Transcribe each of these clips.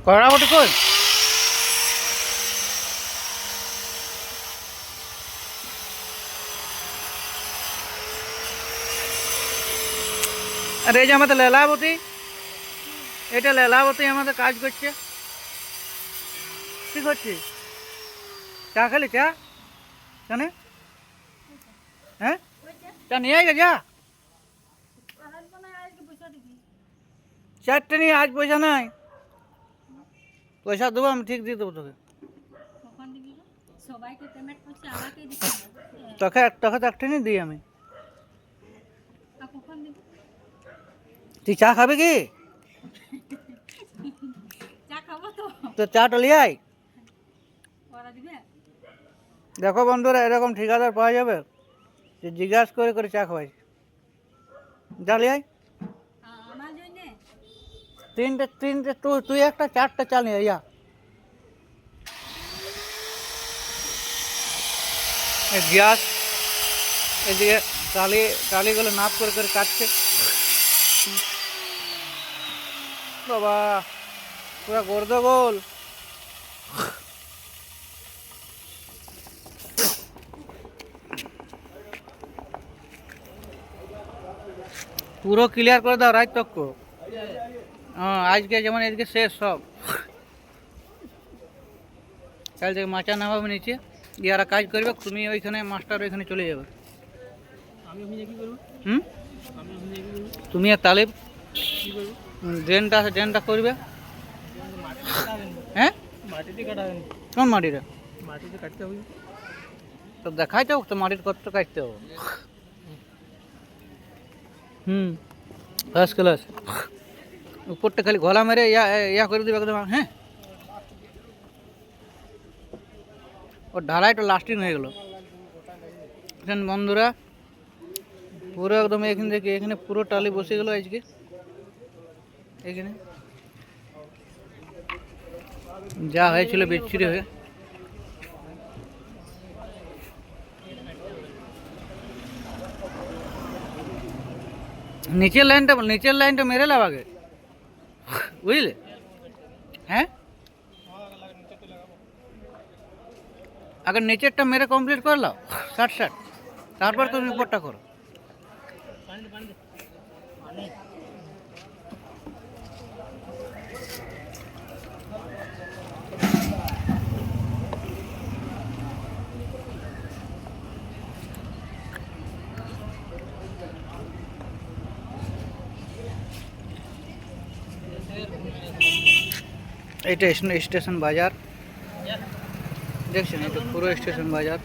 কড়াবটি কই? আর এই যে আমাদের লীলাবতী, এটা লীলাবতী আমাদের কাজ করছে। কি করছিস? চা খালি? চা জানে? হ্যাঁ, চা নিয়ে আয় যা। চারটে নিয়ে আজ পয়সা নাই। পয়সা দেবো, আমি ঠিক দিয়ে দেবো তোকে। তোকে তোকে তো একটা নিয়ে দিই আমি। তুই চা খাবে কি? তো চাটা নিয়ে আয়। দেখো বন্ধুরা, এরকম ঠিকাদার পাওয়া যাবে যে জিজ্ঞাসা করে করে চা খাওয়াই। যা নিয়ে আয়। তিনটে তিনটে, তুই একটা, চারটে চা নিয়ে আয়। গ্যাস এদিকে টালিগুলো নাপ করে করে কাটছে। বাবা, পুরা গর্দগোল। পুরো ক্লিয়ার করে দাও রাত তক। হ্যাঁ, আজকে যেমন এদিকে শেষ সব। কাল থেকে মাচা নামাবে নিচে, ইয়ারা কাজ করবে, তুমি ওইখানে মাস্টার ওইখানে চলে যাবে। তুমি আর তালিব ড্রেনটা আছে, ড্রেনটা করবে। হ্যাঁ, কোন মাটিটা? মাটিতে কাটতে হবে তো, দেখাইতে হোক তো মাটির কত কাটতে হবে। First class. উপরটা খালি গলা মেরে ইয়া করে দিবে একদম। হ্যাঁ, ওর ঢালাইটা লাস্টিং হয়ে গেল বন্ধুরা। পুরো একদম এখান থেকে এখানে পুরো টালি বসে গেল আজকে। এখানে যা হয়েছিল বিচ্ছিরি হয়ে। নিচের লাইনটা মেরে লাভ আগে, বুঝলে? হ্যাঁ, আগে নিচেরটা মেরে কমপ্লিট করে লাও, 60 তারপর তুমি উপরটা করো। এটা স্টেশন বাজার দেখছেন, এটা পুরো স্টেশন বাজার,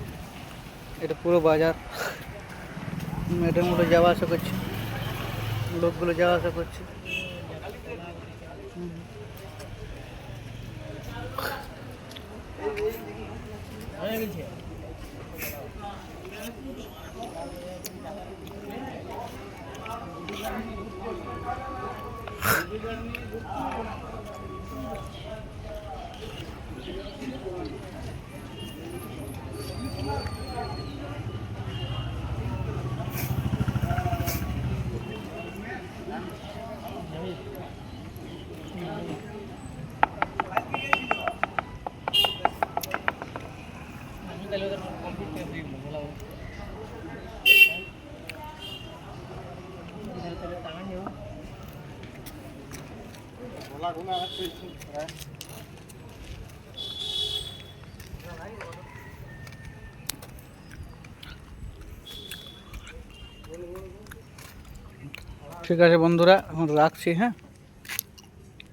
এটা পুরো বাজার। এটার মধ্যে যাওয়া আসা করছে, লোকগুলো যাওয়া আসা করছে। ঠিক আছে বন্ধুরা, এখন রাখছি। হ্যাঁ।